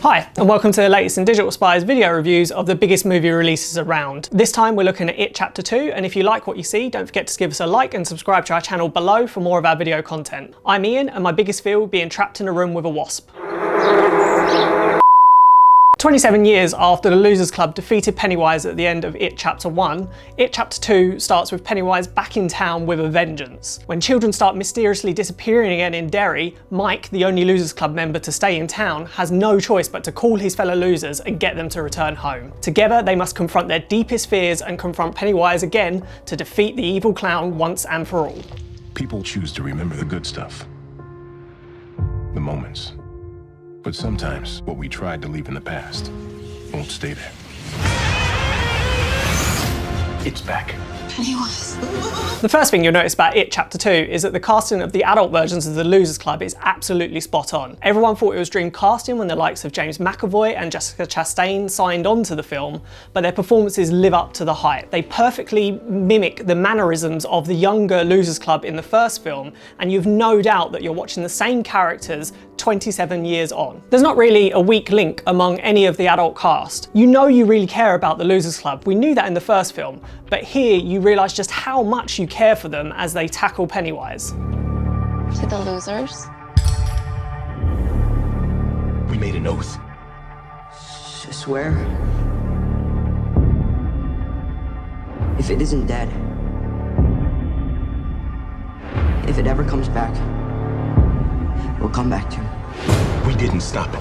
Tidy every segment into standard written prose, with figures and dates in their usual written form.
Hi, and welcome to the latest in Digital Spy's video reviews of the biggest movie releases around. This time we're looking at It Chapter 2, and if you like what you see, don't forget to give us a like and subscribe to our channel below for more of our video content. I'm Ian, and my biggest fear would be being trapped in a room with a wasp. 27 years after the Losers Club defeated Pennywise at the end of It Chapter 1, It Chapter 2 starts with Pennywise back in town with a vengeance. When children start mysteriously disappearing again in Derry, Mike, the only Losers Club member to stay in town, has no choice but to call his fellow losers and get them to return home. Together they must confront their deepest fears and confront Pennywise again to defeat the evil clown once and for all. People choose to remember the good stuff, the moments. But sometimes what we tried to leave in the past won't stay there. It's back. Pennywise. The first thing you'll notice about It Chapter 2 is that the casting of the adult versions of the Losers Club is absolutely spot on. Everyone thought it was dream casting when the likes of James McAvoy and Jessica Chastain signed on to the film, but their performances live up to the hype. They perfectly mimic the mannerisms of the younger Losers Club in the first film, and you've no doubt that you're watching the same characters 27 years on. There's not really a weak link among any of the adult cast. You know you really care about the Losers Club. We knew that in the first film, but here you realise just how much you care for them as they tackle Pennywise. To the losers? We made an oath. I swear. If it isn't dead, if it ever comes back, we'll come back to it. We didn't stop it.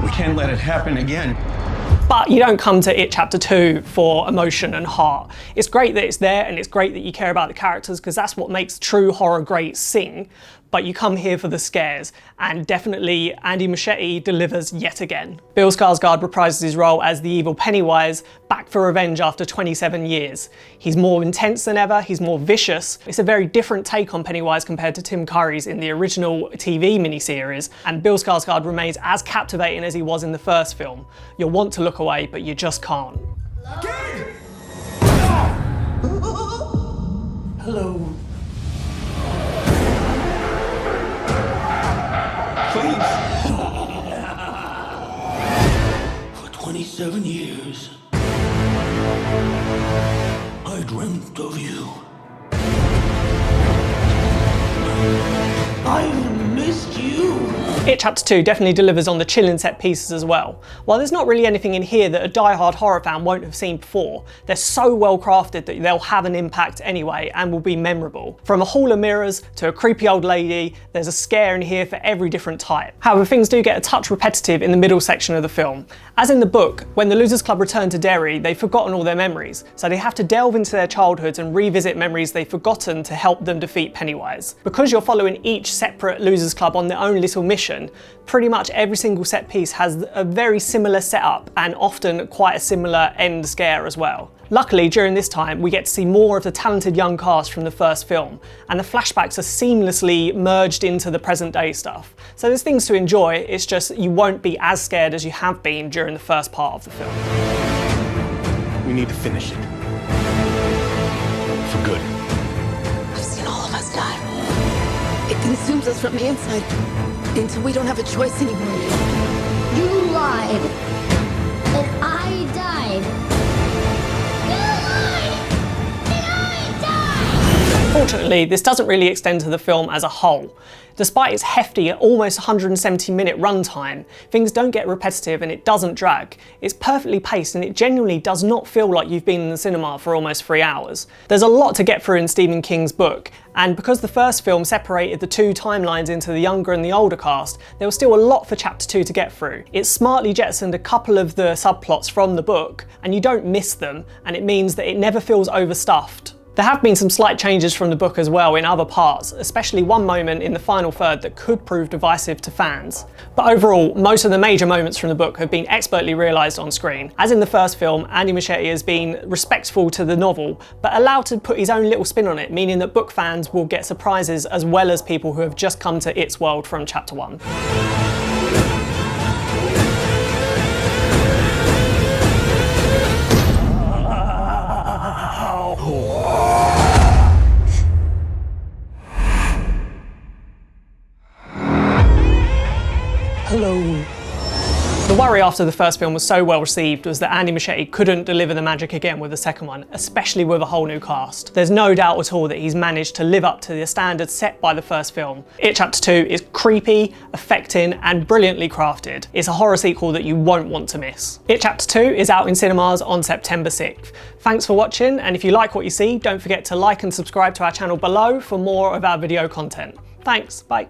We can't let it happen again. But you don't come to It Chapter 2 for emotion and heart. It's great that it's there, and it's great that you care about the characters, because that's what makes true horror great sing. But you come here for the scares, and definitely Andy Muschietti delivers yet again. Bill Skarsgård reprises his role as the evil Pennywise, back for revenge after 27 years. He's more intense than ever, he's more vicious. It's a very different take on Pennywise compared to Tim Curry's in the original TV miniseries, and Bill Skarsgård remains as captivating as he was in the first film. You'll want to look away, but you just can't. Hello. Please. For 27 years, I dreamt of you. I missed you. It Chapter 2 definitely delivers on the chilling set pieces as well. While there's not really anything in here that a die-hard horror fan won't have seen before, they're so well crafted that they'll have an impact anyway and will be memorable. From a hall of mirrors to a creepy old lady, there's a scare in here for every different type. However, things do get a touch repetitive in the middle section of the film. As in the book, when the Losers Club return to Derry, they've forgotten all their memories, so they have to delve into their childhoods and revisit memories they've forgotten to help them defeat Pennywise. Because you're following each separate Losers Club on their own little mission, pretty much every single set piece has a very similar setup and often quite a similar end scare as well. Luckily, during this time, we get to see more of the talented young cast from the first film, and the flashbacks are seamlessly merged into the present day stuff. So there's things to enjoy, it's just you won't be as scared as you have been during the first part of the film. We need to finish it. For good. I've seen all of us die. It consumes us from the inside until we don't have a choice anymore. You lied. And I died. You lied. And I died. Fortunately, this doesn't really extend to the film as a whole. Despite its hefty, almost 170-minute runtime, things don't get repetitive and it doesn't drag. It's perfectly paced and it genuinely does not feel like you've been in the cinema for almost 3 hours. There's a lot to get through in Stephen King's book, and because the first film separated the two timelines into the younger and the older cast, there was still a lot for Chapter 2 to get through. It smartly jettisoned a couple of the subplots from the book, and you don't miss them, and it means that it never feels overstuffed. There have been some slight changes from the book as well in other parts, especially one moment in the final third that could prove divisive to fans. But overall, most of the major moments from the book have been expertly realised on screen. As in the first film, Andy Muschietti has been respectful to the novel, but allowed to put his own little spin on it, meaning that book fans will get surprises as well as people who have just come to its world from Chapter 1. worry after the first film was so well received was that Andy Muschietti couldn't deliver the magic again with the second one, especially with a whole new cast. There's no doubt at all that he's managed to live up to the standards set by the first film. It Chapter 2 is creepy, affecting, and brilliantly crafted. It's a horror sequel that you won't want to miss. It Chapter 2 is out in cinemas on September 6th. Thanks for watching, and if you like what you see, don't forget to like and subscribe to our channel below for more of our video content. Thanks, bye.